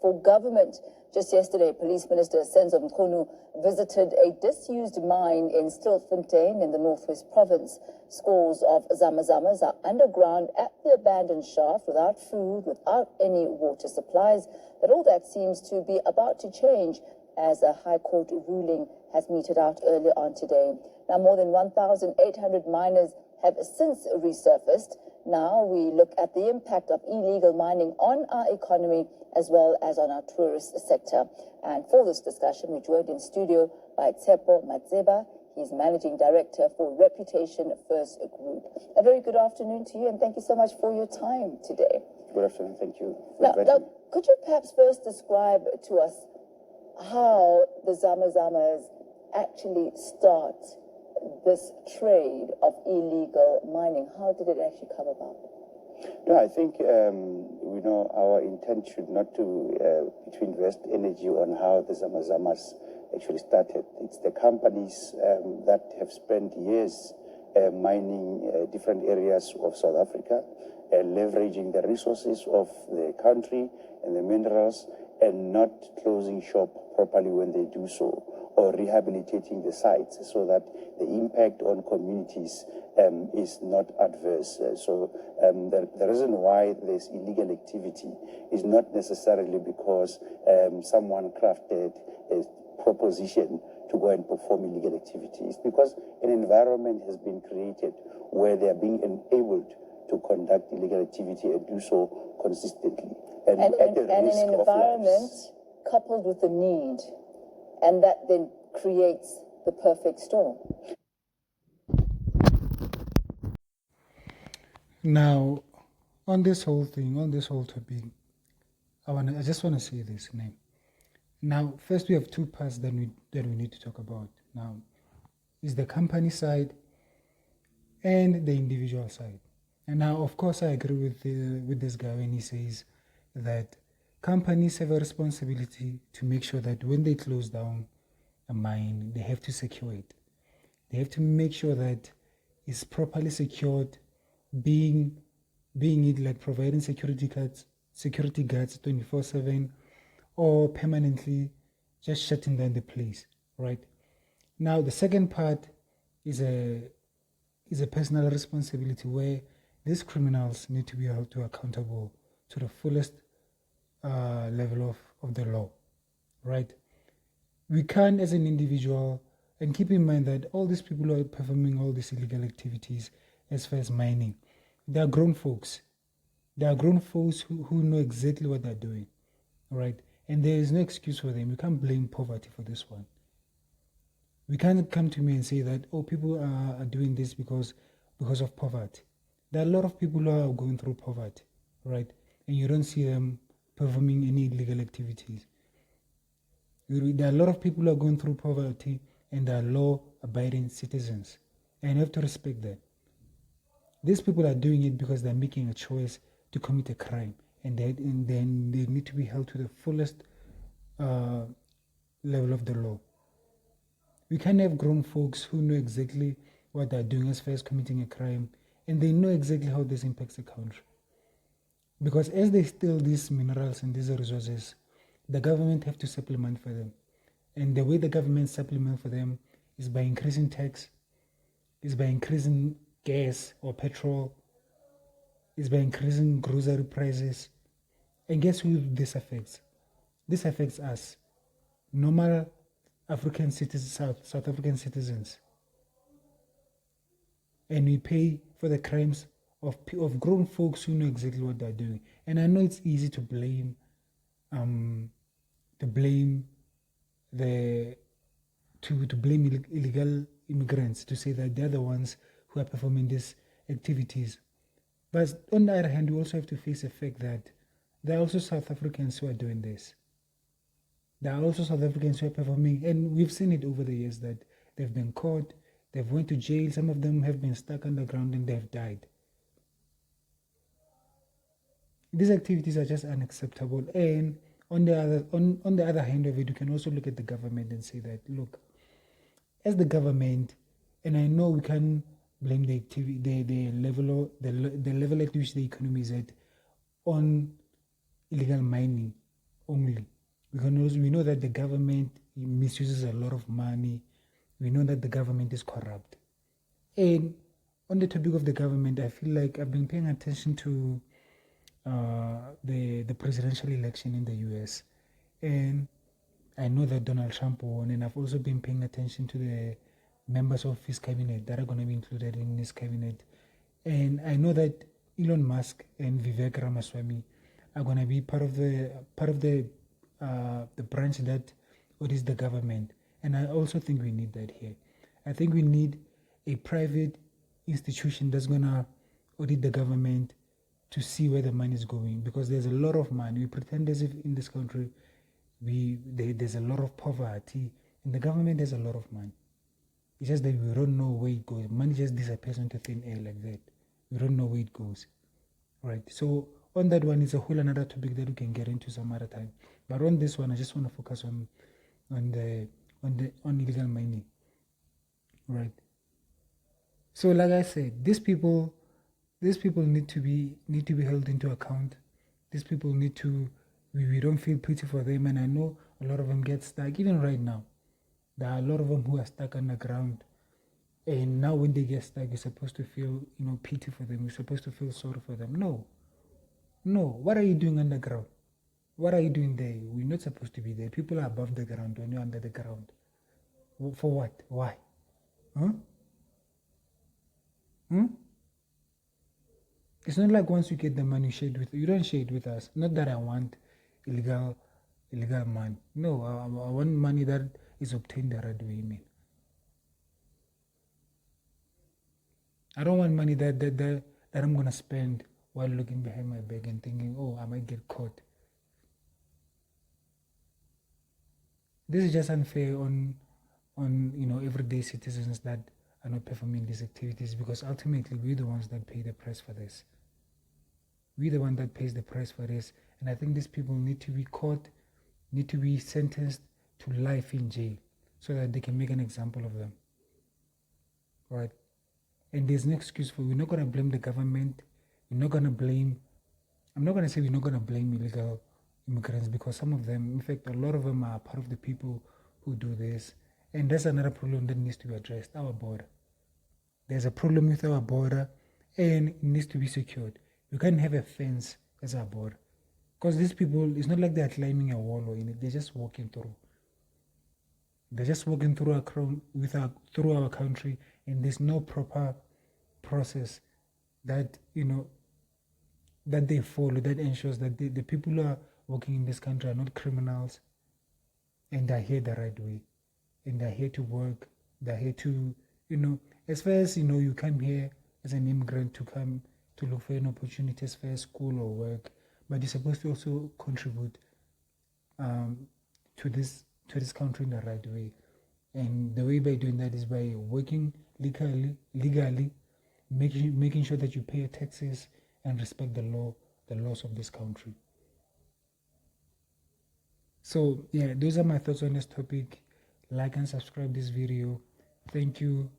for government. Just yesterday, Police Minister Senzo Mchunu visited a disused mine in Stilfontein in the Northwest Province. Scores of Zamazamas are underground at the abandoned shaft without food, without any water supplies. But all that seems to be about to change as a High Court ruling has meted out earlier on today. Now, more than 1,800 miners have since resurfaced. Now we look at the impact of illegal mining on our economy as well as on our tourist sector. And for this discussion, we're joined in studio by Tshepo Matseba. He's Managing Director for Reputation First Group. A very good afternoon to you, and thank you so much for your time today. Good afternoon. Thank you. Now, could you perhaps first describe to us how the Zamazamas actually start this trade of illegal mining? How did it actually come about? No, I think our intent should not to invest energy on how the Zamazamas actually started. It's the companies that have spent years mining different areas of South Africa, leveraging the resources of the country and the minerals, and not closing shop properly when they do so, or rehabilitating the sites so that the impact on communities is not adverse. The reason why there's illegal activity is not necessarily because someone crafted a proposition to go and perform illegal activities. It's because an environment has been created where they are being enabled to conduct illegal activity and do so consistently. And at the risk an of environment lives. coupled with the need, and that then creates the perfect storm. Now, on this whole thing, on this whole topic, I just want to say this name. Now, first we have two parts that we need to talk about. Now, is the company side and the individual side. And now, of course, I agree with this guy when he says that companies have a responsibility to make sure that when they close down a mine, they have to secure it. They have to make sure that it's properly secured, being it like providing security guards 24/7, or permanently just shutting down the place, right? Now, the second part is a personal responsibility where these criminals need to be held to accountable to the fullest level of the law, right? We can, as an individual, and keep in mind that all these people who are performing all these illegal activities as far as mining, they are grown folks. They are grown folks who know exactly what they're doing, right? And there is no excuse for them. You can't blame poverty for this one. We can't come to me and say that, oh, people are doing this because of poverty. There are a lot of people who are going through poverty, right? And you don't see them performing any illegal activities. There are a lot of people who are going through poverty and they are law-abiding citizens. And you have to respect that. These people are doing it because they're making a choice to commit a crime. And then they need to be held to the fullest level of the law. We can't have grown folks who know exactly what they're doing as far as committing a crime, and they know exactly how this impacts the country. Because as they steal these minerals and these resources, the government have to supplement for them. And the way the government supplement for them is by increasing tax, is by increasing gas or petrol, is by increasing grocery prices. And guess who this affects? This affects us, normal African citizens, South African citizens. And we pay for the crimes of grown folks who know exactly what they're doing. And I know it's easy to blame illegal immigrants, to say that they're the ones who are performing these activities. But on the other hand, we also have to face the fact that there are also South Africans who are doing this. There are also South Africans who are performing, and we've seen it over the years that they've been caught, they've went to jail, some of them have been stuck underground and they've died. These activities are just unacceptable. And on the other hand of it, you can also look at the government and say that, look, as the government, and I know we can blame the activity, the level at which the economy is at on illegal mining only. Because we know that the government misuses a lot of money. We know that the government is corrupt. And on the topic of the government, I feel like I've been paying attention to the presidential election in the US. And I know that Donald Trump won, and I've also been paying attention to the members of his cabinet that are going to be included in his cabinet. And I know that Elon Musk and Vivek Ramaswamy are going to be part of the branch that audits the government. And I also think we need that here. I think we need a private institution that's going to audit the government to see where the money is going, because there's a lot of money. We pretend as if in this country there's a lot of poverty, and the government has a lot of money. It's just that we don't know where it goes. Money just disappears into thin air like that. We don't know where it goes, right? So on that one, it's a whole another topic that we can get into some other time. But on this one, I just want to focus on illegal mining, right? So like I said, these people need to be held into account. These people need to. We don't feel pity for them, and I know a lot of them get stuck. Even right now, there are a lot of them who are stuck underground. And now when they get stuck, you're supposed to feel, pity for them. You're supposed to feel sorry for them. No. What are you doing underground? What are you doing there? We're not supposed to be there. People are above the ground when you're under the ground. For what? Why? It's not like once you get the money, you don't share it with us. Not that I want illegal money. No, I want money that is obtained the right way, man. I don't want money that I'm gonna spend while looking behind my back and thinking, oh, I might get caught. This is just unfair on everyday citizens that are not performing these activities, because ultimately we're the ones that pay the price for this. We're the one that pays the price for this, and I think these people need to be caught, need to be sentenced to life in jail, so that they can make an example of them. Right? And there's no excuse for. We're not gonna blame the government. We're not gonna blame. I'm not gonna say we're not gonna blame illegal immigrants, because some of them, in fact, a lot of them are part of the people who do this. And that's another problem that needs to be addressed. Our border. There's a problem with our border, and it needs to be secured. You can't have a fence as our border, because these people, it's not like they're climbing a wall or anything. They're just walking through. They're just walking through through our country, and there's no proper process that that they follow that ensures that the people who are working in this country are not criminals, and they're here the right way, and they're here to work. They're here to as far as you come here as an immigrant to come to look for an opportunity as far as school or work, but you're supposed to also contribute to this country in the right way. And the way by doing that is by working legally, making sure that you pay your taxes and respect the laws of this country. So yeah, those are my thoughts on this topic. Like and subscribe this video. Thank you.